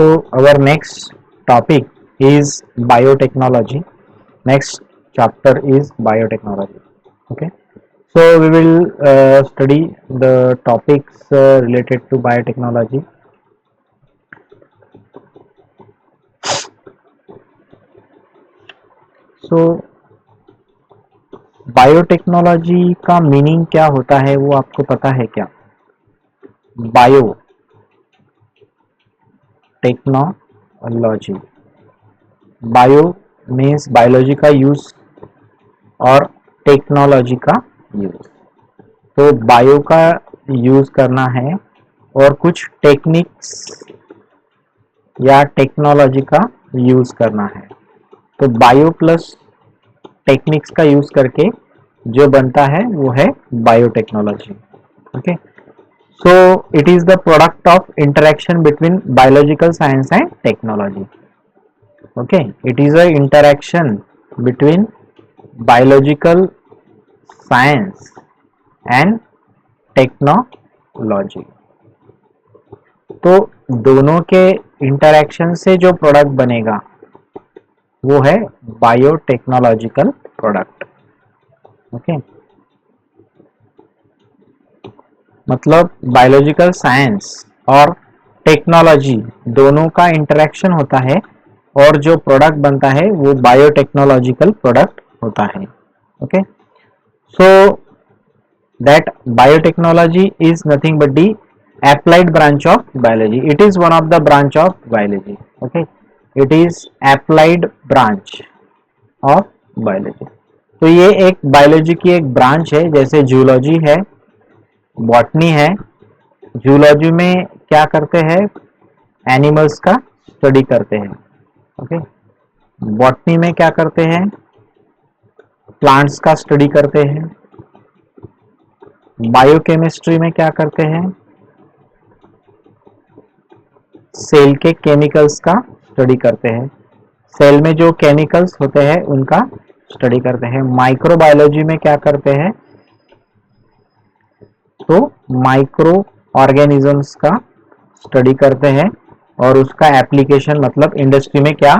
So our next topic is biotechnology. Next chapter is biotechnology. Okay. So we will study the topics related to biotechnology. So biotechnology का meaning क्या होता है वो आपको पता है क्या? Bio technology, bio means biology का यूज और टेक्नोलॉजी का यूज। तो बायो का यूज करना है और कुछ टेक्निक्स या टेक्नोलॉजी का यूज करना है। तो बायो प्लस टेक्निक्स का यूज करके जो बनता है वो है biotechnology. Okay, so it is the product of interaction between biological science and technology. Okay, it is a interaction between biological science and technology. तो दोनों के इंटरेक्शन से जो प्रोडक्ट बनेगा वो है बायोटेक्नोलॉजिकल प्रोडक्ट। ओके, मतलब बायोलॉजिकल साइंस और टेक्नोलॉजी दोनों का इंटरेक्शन होता है और जो प्रोडक्ट बनता है वो बायोटेक्नोलॉजिकल प्रोडक्ट होता है। Okay, so that biotechnology is nothing but the applied branch of biology. It is one of the branch of biology. Okay, it is applied branch of biology. तो ये एक बायोलॉजी की एक ब्रांच है, जैसे zoology है, बॉटनी है। Zoology में क्या करते हैं? एनिमल्स का स्टडी करते हैं। ओके, बॉटनी में क्या करते हैं? प्लांट्स का स्टडी करते हैं। बायोकेमिस्ट्री में क्या करते हैं? सेल के केमिकल्स का स्टडी करते हैं। सेल में जो केमिकल्स होते हैं उनका स्टडी करते हैं। माइक्रोबायोलॉजी में क्या करते हैं? तो माइक्रो ऑर्गेनिजम्स का स्टडी करते हैं और उसका एप्लीकेशन मतलब इंडस्ट्री में क्या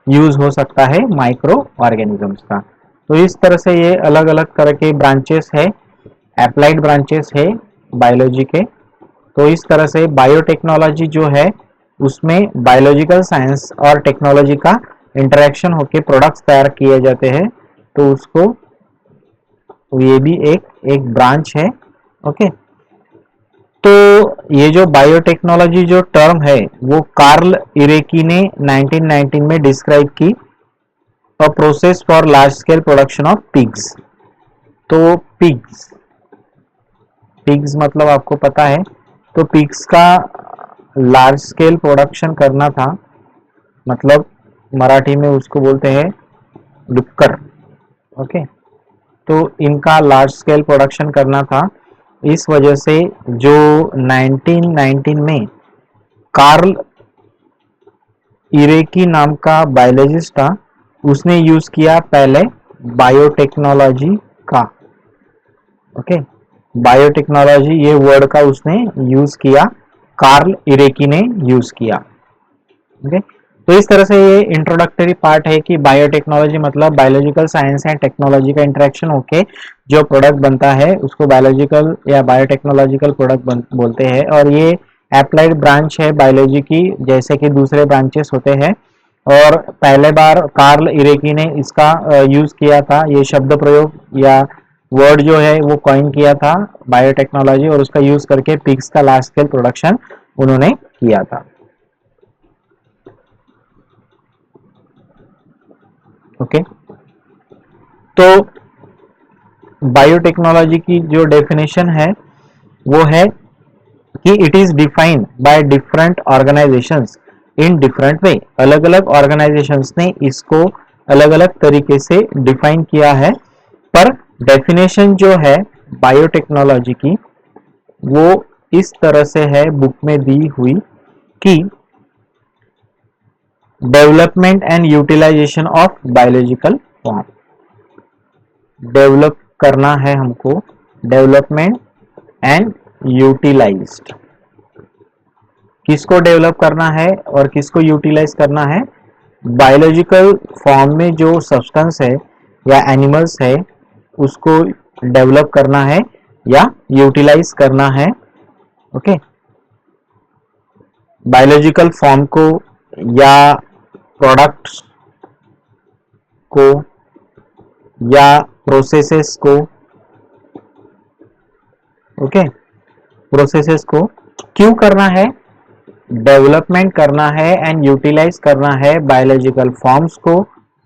यूज हो सकता है माइक्रो ऑर्गेनिजम्स का। तो इस तरह से ये अलग अलग तरह के ब्रांचेस है, एप्लाइड ब्रांचेस है बायोलॉजी के। तो इस तरह से बायोटेक्नोलॉजी जो है उसमें बायोलॉजिकल साइंस और टेक्नोलॉजी का इंटरेक्शन होकर प्रोडक्ट्स तैयार किए जाते हैं। तो उसको ये भी एक ब्रांच है। ओके, तो ये जो बायोटेक्नोलॉजी जो टर्म है वो कार्ल इरेकी ने 1919 में डिस्क्राइब की, a process for large scale production of pigs. तो पिग्स मतलब आपको पता है, तो पिग्स का लार्ज स्केल प्रोडक्शन करना था, मतलब मराठी में उसको बोलते हैं डुक्कर। ओके, तो इनका लार्ज स्केल प्रोडक्शन करना था। इस वजह से जो 1919 में कार्ल इरेकी नाम का बायोलॉजिस्ट था उसने यूज किया पहले बायोटेक्नोलॉजी का। ओके, बायोटेक्नोलॉजी ये वर्ड का उसने यूज किया, कार्ल इरेकी ने यूज किया। ओके, तो इस तरह से ये इंट्रोडक्टरी पार्ट है कि बायोटेक्नोलॉजी मतलब बायोलॉजिकल साइंस एंड टेक्नोलॉजी का इंटरेक्शन होके जो प्रोडक्ट बनता है उसको बायोलॉजिकल या बायोटेक्नोलॉजिकल प्रोडक्ट बोलते हैं। और ये एप्लाइड ब्रांच है बायोलॉजी की, जैसे कि दूसरे ब्रांचेस होते हैं। और पहले बार कार्ल इरेकी ने इसका यूज किया था, ये शब्द प्रयोग या वर्ड जो है वो कॉइन किया था बायोटेक्नोलॉजी, और उसका यूज करके पिग्स का लार्ज स्केल प्रोडक्शन उन्होंने किया था। ओके, तो बायोटेक्नोलॉजी की जो डेफिनेशन है वो है कि it is defined by different organisations in different way. अलग अलग ऑर्गेनाइजेशंस ने इसको अलग अलग तरीके से डिफाइन किया है, पर डेफिनेशन जो है बायोटेक्नोलॉजी की वो इस तरह से है बुक में दी हुई कि development and utilisation of biological form. Develop करना है हमको, डेवलपमेंट एंड यूटिलाइज्ड किसको डेवलप करना है और किसको यूटिलाइज करना है? बायोलॉजिकल फॉर्म में जो सब्सटेंस है या एनिमल्स है उसको डेवलप करना है या यूटिलाइज करना है। ओके, बायोलॉजिकल फॉर्म को या प्रोडक्ट्स को या प्रोसेसेस को, ओके, प्रोसेसेस को क्यों करना है? डेवलपमेंट करना है एंड यूटिलाइज करना है बायोलॉजिकल फॉर्म्स को,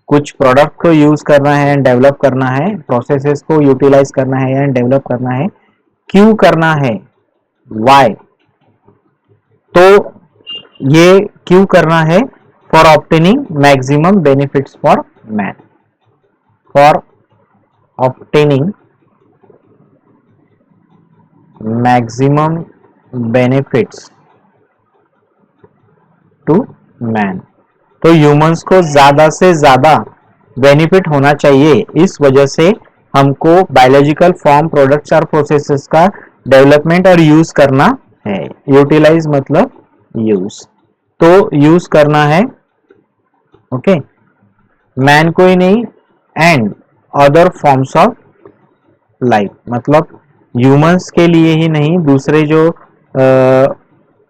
कुछ प्रोडक्ट को यूज करना है एंड डेवलप करना है, प्रोसेसेस को यूटिलाइज करना है एंड डेवलप करना है। क्यों करना है? व्हाई? तो ये क्यों करना है? For obtaining maximum benefits for man, for obtaining maximum benefits to man. तो ह्यूमंस को ज्यादा से ज्यादा बेनिफिट होना चाहिए, इस वजह से हमको बायोलॉजिकल फॉर्म, प्रोडक्ट्स और प्रोसेसेस का डेवलपमेंट और यूज करना है। यूटिलाइज मतलब यूज, तो यूज करना है। ओके, मैन को ही नहीं and other forms of life, मतलब ह्यूमंस के लिए ही नहीं, दूसरे जो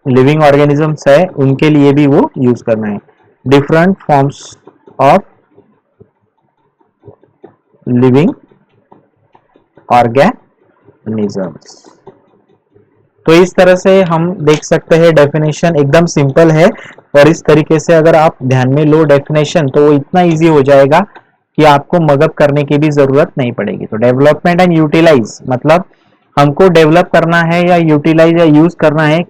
लिविंग ऑर्गेनिजम्स है उनके लिए भी वो यूज करना है। Different forms of living organisms. तो इस तरह से हम देख सकते हैं, डेफिनेशन एकदम सिंपल है और इस तरीके से अगर आप ध्यान में लो डेफिनेशन तो वो इतना इजी हो जाएगा कि आपको मगअप करने की भी जरूरत नहीं पड़ेगी। तो डेवलपमेंट एंड यूटिलाइज मतलब हमको डेवलप करना है या यूटिलाइज या यूज करना है।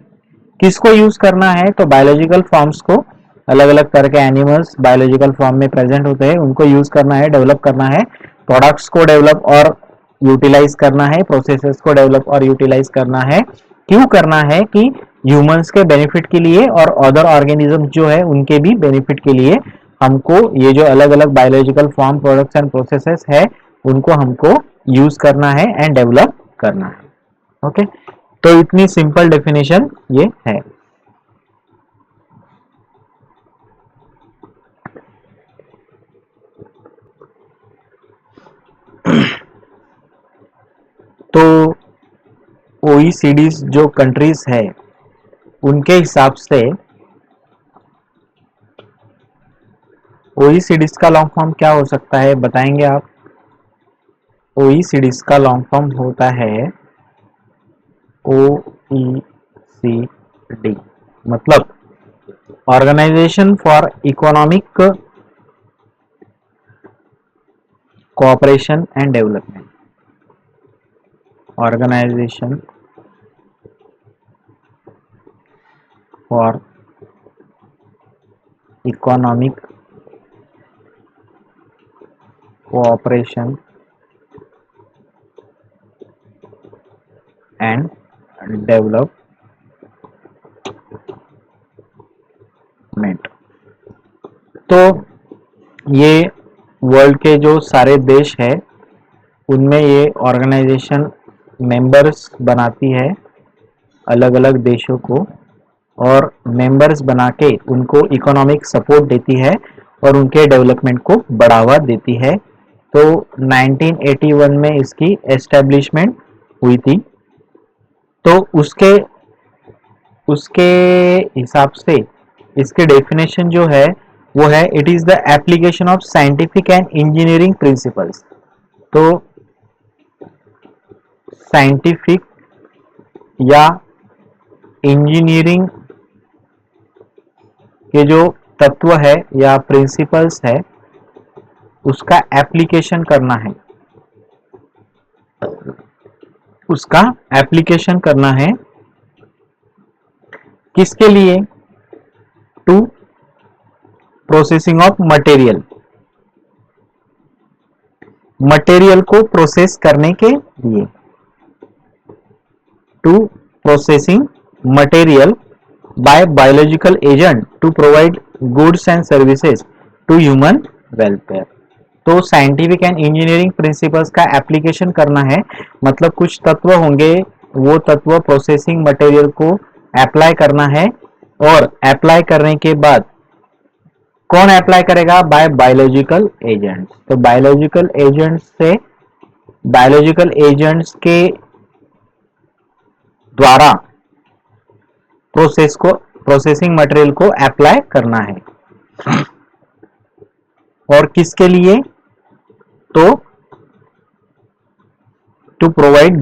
किसको यूज करना है? तो बायोलॉजिकल फॉर्म्स को, अलग अलग तरह के एनिमल्स बायोलॉजिकल फॉर्म में प्रेजेंट होते हैं उनको यूज करना है, डेवलप करना है। प्रोडक्ट्स को डेवलप और यूटिलाइज करना है, प्रोसेसेस को डेवलप और यूटिलाइज करना है। क्यों करना है? कि ह्यूमंस के बेनिफिट के लिए और अदर ऑर्गेनिज्म जो है उनके भी बेनिफिट के लिए हमको ये जो अलग अलग biological form, products and processes है उनको हमको यूज करना है एंड डेवलप करना है। ओके, तो इतनी सिंपल डेफिनेशन ये है। तो OECD जो कंट्रीज है उनके हिसाब से OECD का लॉन्ग फॉर्म क्या हो सकता है, बताएंगे आप? OECD का लॉन्ग फॉर्म होता है OECD, मतलब organisation for economic cooperation and development. Organisation for economic cooperation and development. तो ये वर्ल्ड के जो सारे देश है उनमें ये ऑर्गेनाइजेशन मेंबर्स बनाती है अलग अलग देशों को, और मेंबर्स बना के उनको इकोनॉमिक सपोर्ट देती है और उनके डेवलपमेंट को बढ़ावा देती है। तो 1981 में इसकी एस्टेब्लिशमेंट हुई थी। तो उसके उसके हिसाब से इसके डेफिनेशन जो है वो है, it is the application of scientific and engineering principles. तो साइंटिफिक या इंजीनियरिंग के जो तत्व है या प्रिंसिपल्स है उसका एप्लीकेशन करना है, उसका एप्लीकेशन करना है किसके लिए? To processing of material, material को प्रोसेस करने के लिए, to processing material by biological agent to provide goods and services to human welfare. तो साइंटिफिक एंड इंजीनियरिंग प्रिंसिपल्स का एप्लीकेशन करना है, मतलब कुछ तत्व होंगे, वो तत्व प्रोसेसिंग मटेरियल को अप्लाई करना है और अप्लाई करने के बाद कौन अप्लाई करेगा? Bye biological agents. तो बायोलॉजिकल एजेंट्स के द्वारा प्रोसेसिंग मटेरियल को अप्लाई करना है। और किसके लिए? तो to provide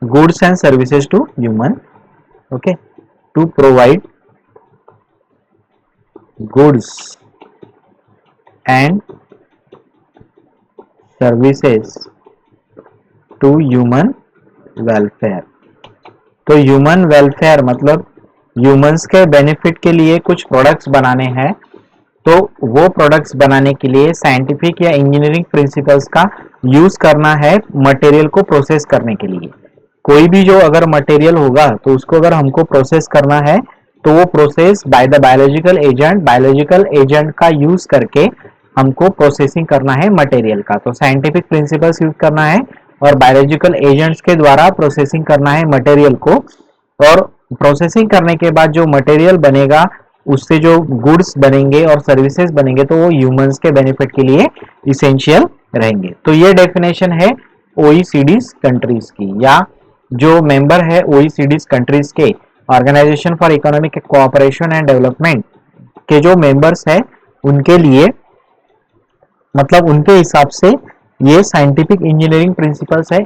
goods and services to human. Okay, to provide goods and services to human welfare. तो ह्यूमन वेलफेयर मतलब ह्यूमंस के बेनिफिट के लिए कुछ प्रोडक्ट्स बनाने हैं। तो वो प्रोडक्ट्स बनाने के लिए साइंटिफिक या इंजीनियरिंग प्रिंसिपल्स का यूज करना है मटेरियल को प्रोसेस करने के लिए। कोई भी जो अगर मटेरियल होगा तो उसको अगर हमको प्रोसेस करना है तो वो process by the biological agent का यूज करके हमको प्रोसेसिंग करना है मटेरियल का। तो साइंटिफिक प्रिंसिपल्स यूज करना है और बायोलॉजिकल एजेंट्स के द्वारा प्रोसेसिंग करना है मटेरियल को। और प्रोसेसिंग करने के बाद जो मटेरियल बनेगा उससे जो गुड्स बनेंगे और सर्विसेज बनेंगे तो वो ह्यूमंस के बेनिफिट के लिए इसेंशियल रहेंगे। तो ये डेफिनेशन है ओईसीडी कंट्रीज की, या जो मेंबर है ओईसीडी कंट्रीज के organisation for economic cooperation and development के जो मेंबर्स है उनके लिए, मतलब उनके हिसाब से ये साइंटिफिक इंजीनियरिंग प्रिंसिपल्स है,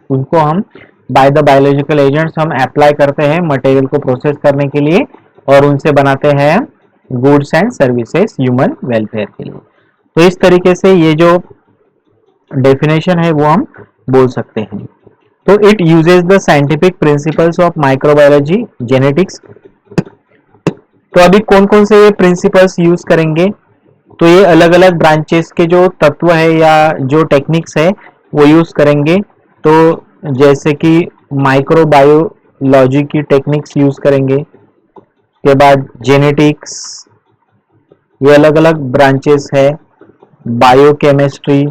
उनको हम बाय द बायोलॉजिकल एजेंट्स हम अप्लाई करते हैं मटेरियल को प्रोसेस करने के लिए और उनसे बनाते हैं goods and services human welfare के लिए। तो इस तरीके से ये जो डेफिनेशन है वो हम बोल सकते हैं। तो it uses the scientific principles of microbiology, genetics. तो अभी कौन कौन से ये प्रिंसिपल्स यूज करेंगे? तो ये अलग अलग ब्रांचेस के जो तत्व है या जो टेक्निक्स है वो यूज करेंगे। तो जैसे कि माइक्रोबायोलॉजी की टेक्निक्स यूज करेंगे, के बाद जेनेटिक्स, ये अलग अलग ब्रांचेस है, बायोकेमिस्ट्री,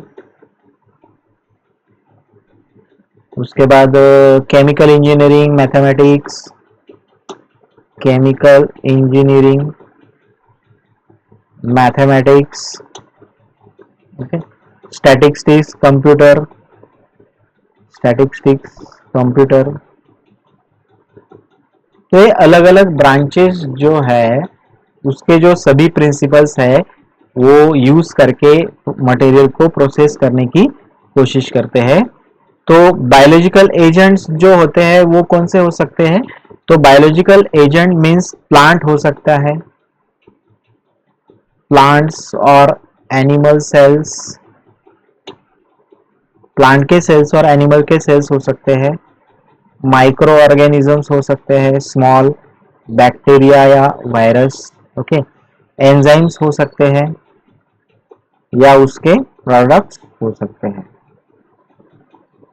उसके बाद chemical engineering, mathematics, chemical engineering, mathematics, okay, statistics computer. तो ये अलग अलग ब्रांचेस जो है उसके जो सभी प्रिंसिपल्स है वो यूज करके मटेरियल को प्रोसेस करने की कोशिश करते हैं। तो बायोलॉजिकल एजेंट्स जो होते हैं वो कौन से हो सकते हैं? तो बायोलॉजिकल एजेंट मींस प्लांट हो सकता है, प्लांट्स और एनिमल सेल्स, प्लांट के सेल्स और एनिमल के सेल्स हो सकते हैं, माइक्रो ऑर्गेनिजम्स हो सकते हैं, स्मॉल बैक्टीरिया या वायरस, ओके, एंजाइम्स हो सकते हैं या उसके प्रोडक्ट्स हो सकते हैं,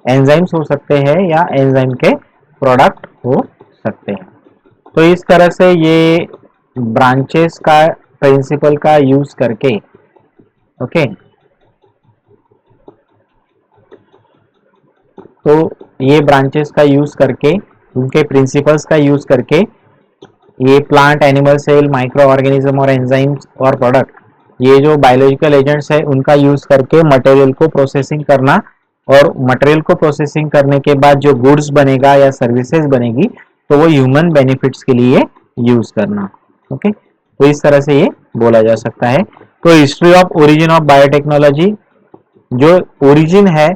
एंजाइम्स हो सकते हैं या एंजाइम के प्रोडक्ट हो सकते हैं। तो इस तरह से ये ब्रांचेस का प्रिंसिपल का यूज करके, ओके, तो ये ब्रांचेस का यूज करके, उनके प्रिंसिपल्स का यूज करके ये plant, animal cell, micro organism और एंजाइम्स और प्रोडक्ट, ये जो बायोलॉजिकल एजेंट्स है उनका यूज करके मटेरियल को प्रोसेसिंग करना, और मटेरियल को प्रोसेसिंग करने के बाद जो गुड्स बनेगा या सर्विसेज बनेगी तो वो ह्यूमन बेनिफिट्स के लिए यूज करना। ओके, तो इस तरह से ये बोला जा सकता है। तो history of origin of biotechnology, जो ओरिजिन है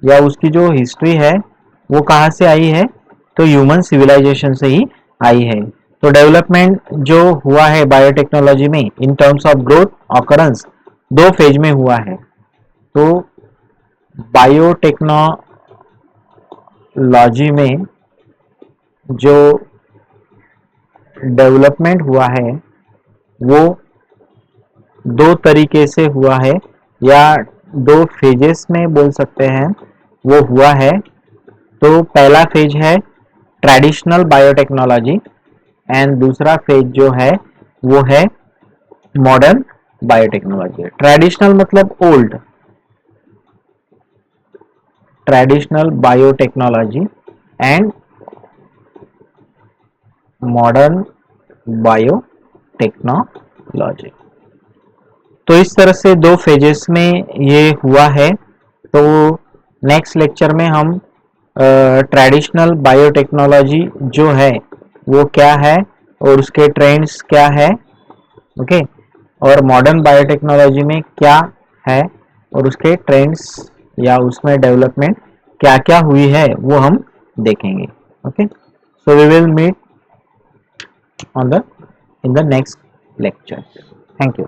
या उसकी जो हिस्ट्री है वो कहाँ से आई है? तो ह्यूमन सिविलाइजेशन से ही आई है। तो डेवलपमेंट जो हुआ है बायोटेक्नोलॉजी में in terms of growth occurrence दो फेज में हुआ है। तो बायोटेक्नोलॉजी में जो डेवलपमेंट हुआ है वो दो तरीके से हुआ है या दो फेजेस में बोल सकते हैं वो हुआ है। तो पहला फेज है ट्रेडिशनल बायोटेक्नोलॉजी एंड दूसरा फेज जो है वो है मॉडर्न बायोटेक्नोलॉजी। ट्रेडिशनल मतलब old, traditional biotechnology and modern biotechnology. तो इस तरह से दो फेजेस में ये हुआ है। तो नेक्स्ट लेक्चर में हम ट्रेडिशनल बायोटेक्नोलॉजी जो है वो क्या है और उसके ट्रेंड्स क्या है, ओके, और मॉडर्न बायोटेक्नोलॉजी में क्या है और उसके ट्रेंड्स या उसमें डेवलपमेंट क्या क्या हुई है वो हम देखेंगे। Okay, so we will meet on the in the next lecture. Thank you.